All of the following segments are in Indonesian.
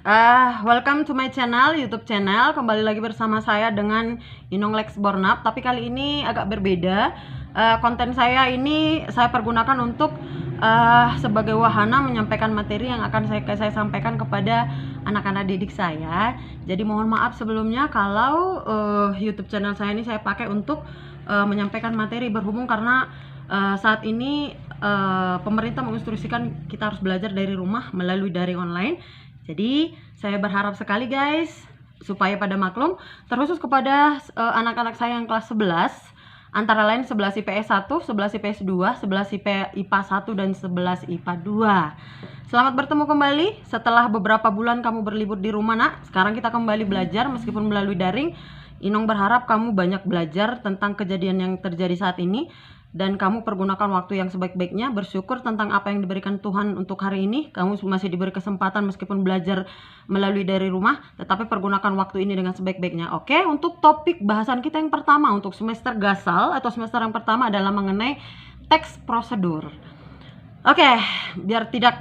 Welcome to my channel, YouTube channel. Kembali lagi bersama saya dengan Inong Lex Bornap. Tapi kali ini agak berbeda. Konten saya ini saya pergunakan untuk sebagai wahana menyampaikan materi yang akan saya sampaikan kepada anak-anak didik saya. Jadi mohon maaf sebelumnya kalau YouTube channel saya ini saya pakai untuk menyampaikan materi, berhubung karena saat ini pemerintah menginstruksikan kita harus belajar dari rumah melalui daring online. Jadi saya berharap sekali guys supaya pada maklum, terkhusus kepada anak-anak saya yang kelas 11, antara lain 11 IPS 1, 11 IPS 2, 11 IPA 1 dan 11 IPA 2. Selamat bertemu kembali setelah beberapa bulan kamu berlibur di rumah nak. Sekarang kita kembali belajar meskipun melalui daring. Inong berharap kamu banyak belajar tentang kejadian yang terjadi saat ini, dan kamu pergunakan waktu yang sebaik-baiknya, bersyukur tentang apa yang diberikan Tuhan untuk hari ini. Kamu masih diberi kesempatan meskipun belajar melalui dari rumah, tetapi pergunakan waktu ini dengan sebaik-baiknya. Oke, untuk topik bahasan kita yang pertama untuk semester gasal atau semester yang pertama adalah mengenai teks prosedur. Oke, biar tidak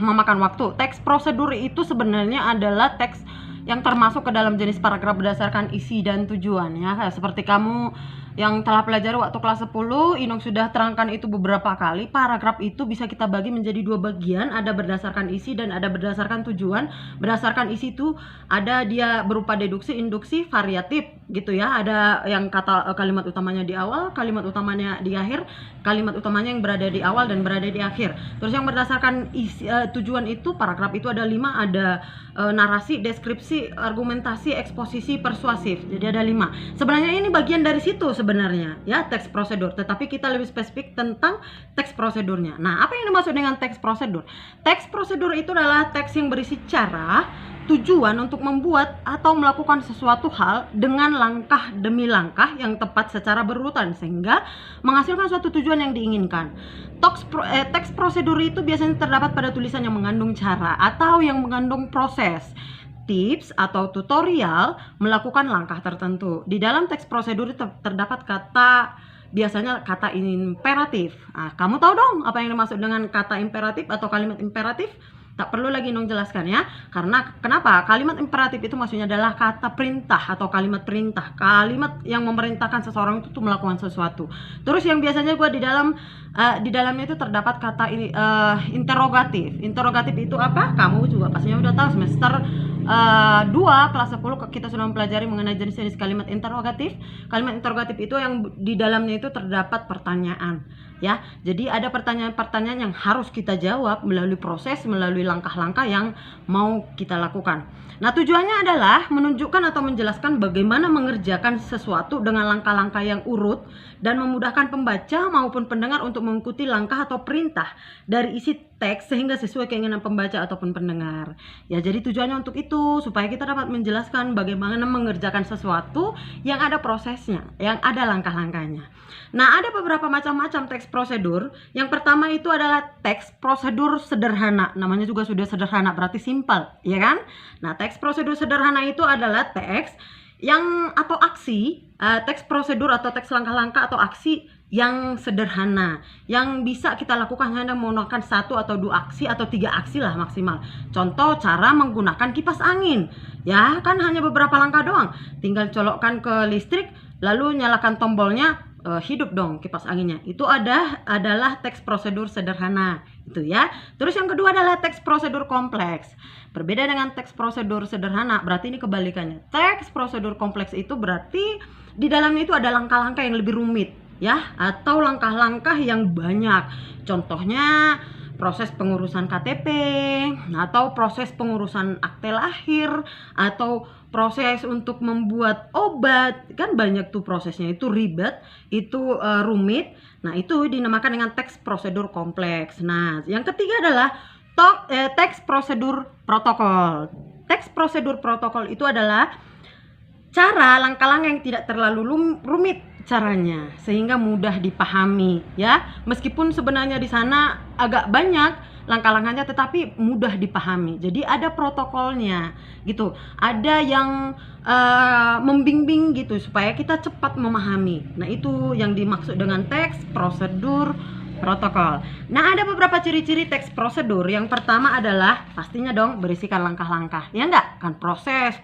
memakan waktu. Teks prosedur itu sebenarnya adalah teks yang termasuk ke dalam jenis paragraf berdasarkan isi dan tujuan ya. Seperti kamu yang telah pelajari waktu kelas 10, Inong sudah terangkan itu beberapa kali. Paragraf itu bisa kita bagi menjadi dua bagian, ada berdasarkan isi dan ada berdasarkan tujuan. Berdasarkan isi itu ada dia berupa deduksi, induksi, variatif gitu ya. Ada yang kata kalimat utamanya di awal, kalimat utamanya di akhir, kalimat utamanya yang berada di awal dan berada di akhir. Terus yang berdasarkan isi, tujuan itu, paragraf itu ada 5, ada narasi, deskripsi, argumentasi, eksposisi, persuasif. Jadi ada 5. Sebenarnya ini bagian dari situ sebenarnya ya, teks prosedur, tetapi kita lebih spesifik tentang teks prosedurnya. Nah, apa yang dimaksud dengan teks prosedur? Teks prosedur itu adalah teks yang berisi cara, tujuan untuk membuat atau melakukan sesuatu hal dengan langkah demi langkah yang tepat secara berurutan sehingga menghasilkan suatu tujuan yang diinginkan. Teks prosedur itu biasanya terdapat pada tulisan yang mengandung cara atau yang mengandung proses, tips atau tutorial melakukan langkah tertentu. Di dalam teks prosedur terdapat kata, biasanya kata imperatif. Nah, kamu tahu dong apa yang dimaksud dengan kata imperatif atau kalimat imperatif? Tak perlu lagi Nong jelaskan ya. Karena kenapa? Kalimat imperatif itu maksudnya adalah kata perintah atau kalimat perintah. Kalimat yang memerintahkan seseorang itu melakukan sesuatu. Terus yang biasanya gue di dalamnya itu terdapat kata interrogatif. Interrogatif itu apa? Kamu juga pastinya udah tahu semester 2 kelas 10 kita sudah mempelajari mengenai jenis-jenis kalimat interrogatif. Kalimat interrogatif itu yang di dalamnya itu terdapat pertanyaan ya. Jadi ada pertanyaan-pertanyaan yang harus kita jawab melalui proses, melalui langkah-langkah yang mau kita lakukan. Nah, tujuannya adalah menunjukkan atau menjelaskan bagaimana mengerjakan sesuatu dengan langkah-langkah yang urut dan memudahkan pembaca maupun pendengar untuk mengikuti langkah atau perintah dari isi teks sehingga sesuai keinginan pembaca ataupun pendengar. Ya, jadi tujuannya untuk itu supaya kita dapat menjelaskan bagaimana mengerjakan sesuatu yang ada prosesnya, yang ada langkah-langkahnya. Nah, ada beberapa macam-macam teks prosedur. Yang pertama itu adalah teks prosedur sederhana. Namanya juga sudah sederhana, berarti simpel, ya kan? Nah, teks prosedur sederhana itu adalah teks yang atau aksi, teks prosedur atau teks langkah-langkah atau aksi yang sederhana, yang bisa kita lakukan hanya menggunakan 1 atau 2 aksi atau 3 aksi lah maksimal. Contoh, cara menggunakan kipas angin. Ya, kan hanya beberapa langkah doang. Tinggal colokkan ke listrik, lalu nyalakan tombolnya, hidup dong kipas anginnya. Itu adalah teks prosedur sederhana itu ya. Terus yang kedua adalah teks prosedur kompleks. Berbeda dengan teks prosedur sederhana, berarti ini kebalikannya. Teks prosedur kompleks itu berarti di dalamnya itu ada langkah-langkah yang lebih rumit ya, atau langkah-langkah yang banyak. Contohnya proses pengurusan KTP atau proses pengurusan akte lahir atau proses untuk membuat obat, kan banyak tuh prosesnya, itu ribet, itu rumit. Nah, itu dinamakan dengan teks prosedur kompleks. Nah, yang ketiga adalah teks prosedur protokol. Teks prosedur protokol itu adalah cara langkah-langkah yang tidak terlalu rumit caranya sehingga mudah dipahami ya. Meskipun sebenarnya di sana agak banyak langkah-langkahnya tetapi mudah dipahami. Jadi ada protokolnya gitu. Ada yang membimbing gitu supaya kita cepat memahami. Nah, itu yang dimaksud dengan teks prosedur protokol. Nah, ada beberapa ciri-ciri teks prosedur. Yang pertama adalah pastinya dong berisikan langkah-langkah. Ya enggak? Kan proses.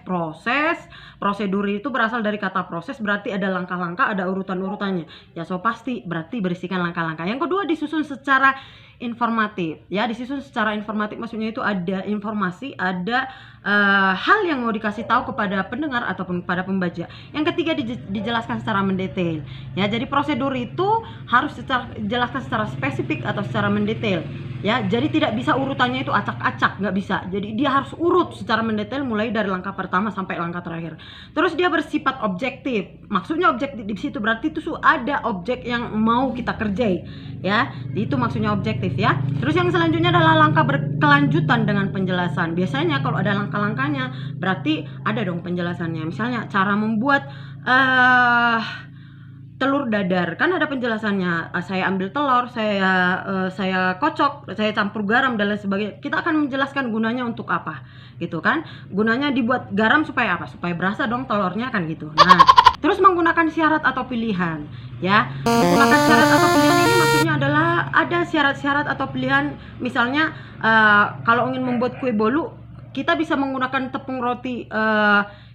Prosedur itu berasal dari kata proses, berarti ada langkah-langkah, ada urutan-urutannya. Ya, so pasti berarti berisikan langkah-langkah. Yang kedua, disusun secara informatif. Ya, disusun secara informatif maksudnya itu ada informasi, ada hal yang mau dikasih tahu kepada pendengar ataupun kepada pembaca. Yang ketiga, dijelaskan secara mendetail. Ya, jadi prosedur itu harus dijelaskan secara spesifik atau secara mendetail. Ya, jadi tidak bisa urutannya itu acak-acak, nggak bisa. Jadi dia harus urut secara mendetail mulai dari langkah pertama sampai langkah terakhir. Terus dia bersifat objektif. Maksudnya objektif di situ berarti itu ada objek yang mau kita kerjai. Ya, itu maksudnya objektif ya. Terus yang selanjutnya adalah langkah berkelanjutan dengan penjelasan. Biasanya kalau ada langkah-langkahnya berarti ada dong penjelasannya. Misalnya cara membuat telur dadar, kan ada penjelasannya. Saya ambil telur, saya kocok, saya campur garam dan lain sebagainya. Kita akan menjelaskan gunanya untuk apa, gitu kan? Gunanya dibuat garam supaya apa? Supaya berasa dong telurnya kan gitu. Nah, terus menggunakan syarat atau pilihan, ya. Menggunakan syarat atau pilihan ini maksudnya adalah ada syarat-syarat atau pilihan. Misalnya kalau ingin membuat kue bolu, kita bisa menggunakan tepung roti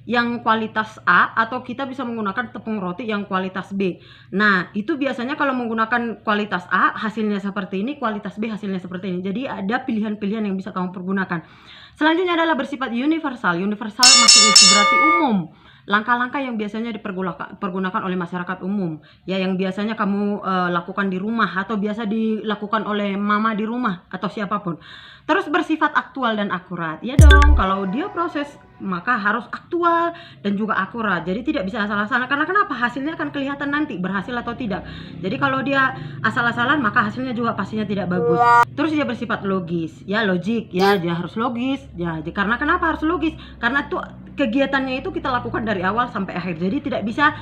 yang kualitas A atau kita bisa menggunakan tepung roti yang kualitas B. Nah, itu biasanya kalau menggunakan kualitas A hasilnya seperti ini, kualitas B hasilnya seperti ini. Jadi ada pilihan-pilihan yang bisa kamu pergunakan. Selanjutnya adalah bersifat universal. Universal maksudnya berarti umum. Langkah-langkah yang biasanya dipergunakan oleh masyarakat umum, ya, yang biasanya kamu lakukan di rumah atau biasa dilakukan oleh mama di rumah atau siapapun. Terus bersifat aktual dan akurat. Ya dong, kalau dia proses maka harus aktual dan juga akurat. Jadi tidak bisa asal-asalan, karena kenapa? Hasilnya akan kelihatan nanti berhasil atau tidak. Jadi kalau dia asal-asalan maka hasilnya juga pastinya tidak bagus. Terus dia bersifat logis, ya, logik, ya, dia harus logis. Ya, karena kenapa harus logis? Karena tuh kegiatannya itu kita lakukan dari awal sampai akhir. Jadi tidak bisa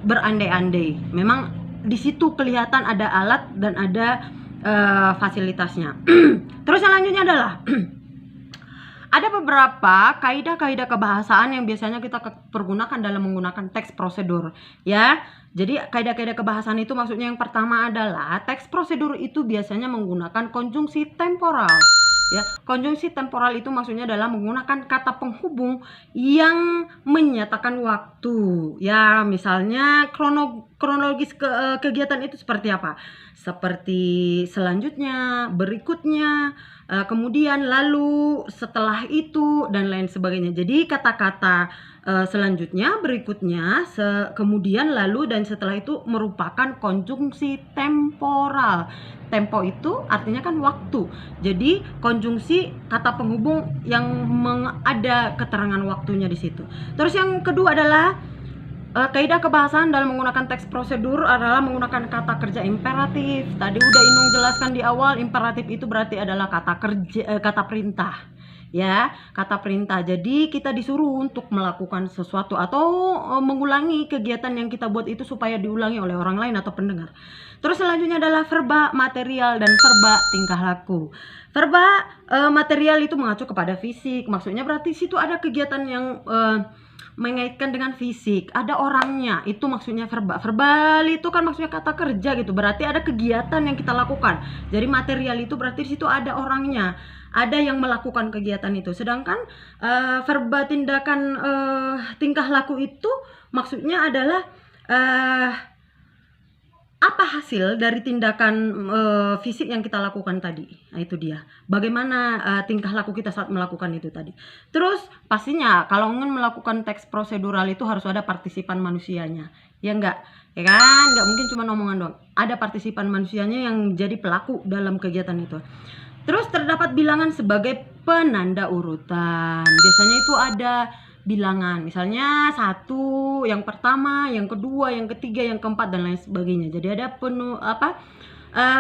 berandai-andai. Memang di situ kelihatan ada alat dan ada fasilitasnya. Terus selanjutnya adalah ada beberapa kaidah-kaidah kebahasaan yang biasanya kita pergunakan dalam menggunakan teks prosedur, ya. Jadi kaidah-kaidah kebahasaan itu maksudnya yang pertama adalah teks prosedur itu biasanya menggunakan konjungsi temporal. Ya, konjungsi temporal itu maksudnya adalah menggunakan kata penghubung yang menyatakan waktu. Ya, misalnya kronologis kegiatan itu seperti apa? Seperti selanjutnya, berikutnya, kemudian, lalu, setelah itu, dan lain sebagainya. Jadi kata-kata selanjutnya, berikutnya, kemudian, lalu, dan setelah itu merupakan konjungsi temporal. Tempo itu artinya kan waktu. Jadi konjungsi kata penghubung yang ada keterangan waktunya di situ. Terus yang kedua adalah kaidah kebahasaan dalam menggunakan teks prosedur adalah menggunakan kata kerja imperatif. Tadi udah Inung jelaskan di awal, imperatif itu berarti adalah kata perintah. Ya, kata perintah. Jadi kita disuruh untuk melakukan sesuatu atau mengulangi kegiatan yang kita buat itu supaya diulangi oleh orang lain atau pendengar. Terus selanjutnya adalah verba material dan verba tingkah laku. Verba material itu mengacu kepada fisik. Maksudnya berarti situ ada kegiatan yang mengaitkan dengan fisik, ada orangnya, itu maksudnya verba. Verbal itu kan maksudnya kata kerja gitu, berarti ada kegiatan yang kita lakukan. Jadi material itu berarti di situ ada orangnya, ada yang melakukan kegiatan itu. Sedangkan verba tindakan tingkah laku itu maksudnya adalah apa hasil dari tindakan fisik yang kita lakukan tadi. Nah, itu dia. Bagaimana tingkah laku kita saat melakukan itu tadi. Terus pastinya kalau ingin melakukan teks prosedural itu harus ada partisipan manusianya. Ya enggak? Ya kan? Enggak mungkin cuma omongan doang. Ada partisipan manusianya yang jadi pelaku dalam kegiatan itu. Terus terdapat bilangan sebagai penanda urutan. Biasanya itu ada bilangan, misalnya 1, yang pertama, yang kedua, yang ketiga, yang keempat, dan lain sebagainya. Jadi ada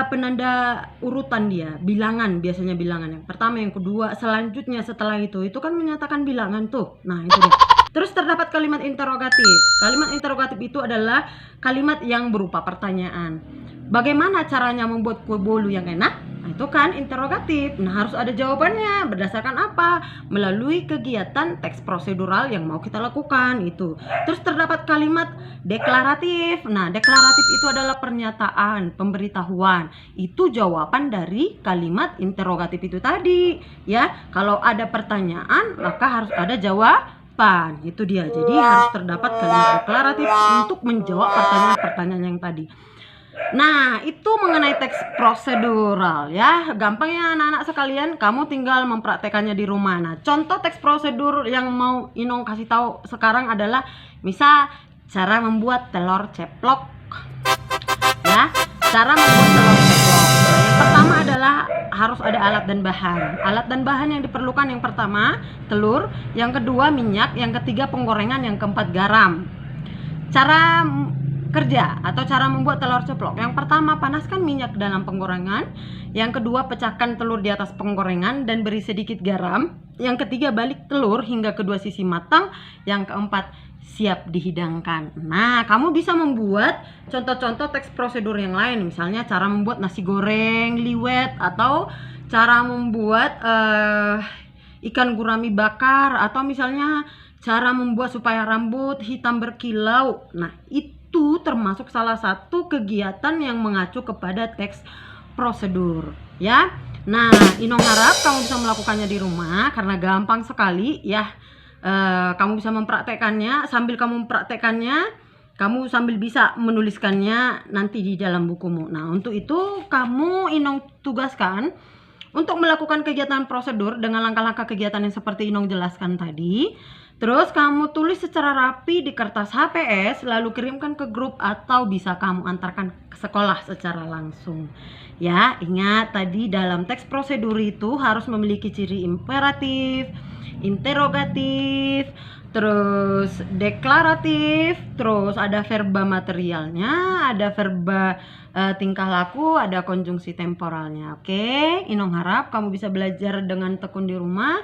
penanda urutan dia, bilangan, biasanya bilangan yang pertama, yang kedua, selanjutnya setelah itu kan menyatakan bilangan tuh. Nah, itu dia. Terus terdapat kalimat interrogatif. Kalimat interrogatif itu adalah kalimat yang berupa pertanyaan. Bagaimana caranya membuat kue bolu yang enak? Nah, Nah, itu kan interrogatif. Nah, harus ada jawabannya. Berdasarkan apa? Melalui kegiatan teks prosedural yang mau kita lakukan itu. Terus terdapat kalimat deklaratif. Nah, deklaratif itu adalah pernyataan, pemberitahuan. Itu jawaban dari kalimat interrogatif itu tadi, ya. Kalau ada pertanyaan, maka harus ada jawaban. Itu dia. Jadi harus terdapat kalimat deklaratif untuk menjawab pertanyaan-pertanyaan yang tadi. Nah, itu mengenai teks prosedural ya. Gampang ya anak-anak sekalian, kamu tinggal mempraktekannya di rumah. Nah, contoh teks prosedur yang mau Inong kasih tahu sekarang adalah misal cara membuat telur ceplok. Ya, cara membuat telur ceplok. Nah, yang pertama adalah harus ada alat dan bahan. Alat dan bahan yang diperlukan yang pertama telur, yang kedua minyak, yang ketiga penggorengan, yang keempat garam. Cara kerja atau cara membuat telur ceplok. Yang pertama, panaskan minyak dalam penggorengan. Yang kedua, pecahkan telur di atas penggorengan dan beri sedikit garam. Yang ketiga, balik telur hingga kedua sisi matang. Yang keempat, siap dihidangkan. Nah, kamu bisa membuat contoh-contoh teks prosedur yang lain. Misalnya cara membuat nasi goreng liwet, atau cara membuat ikan gurami bakar, atau misalnya cara membuat supaya rambut hitam berkilau. Nah, itu termasuk salah satu kegiatan yang mengacu kepada teks prosedur, ya. Nah, Inong harap kamu bisa melakukannya di rumah karena gampang sekali, ya. Kamu bisa mempraktekannya. Sambil kamu mempraktekannya, kamu sambil bisa menuliskannya nanti di dalam bukumu. Nah, untuk itu kamu Inong tugaskan untuk melakukan kegiatan prosedur dengan langkah-langkah kegiatan yang seperti Inong jelaskan tadi. Terus kamu tulis secara rapi di kertas HPS, lalu kirimkan ke grup atau bisa kamu antarkan ke sekolah secara langsung. Ya, ingat tadi dalam teks prosedur itu harus memiliki ciri imperatif, interrogatif, terus deklaratif, terus ada verba materialnya, ada verba tingkah laku, ada konjungsi temporalnya. Oke, Inong harap kamu bisa belajar dengan tekun di rumah.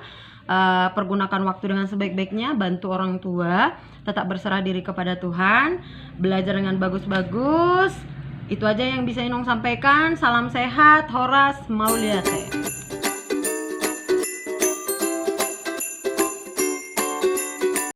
Pergunakan waktu dengan sebaik-baiknya, bantu orang tua, tetap berserah diri kepada Tuhan, belajar dengan bagus-bagus. Itu aja yang bisa Inong sampaikan. Salam sehat, Horas Mauliate.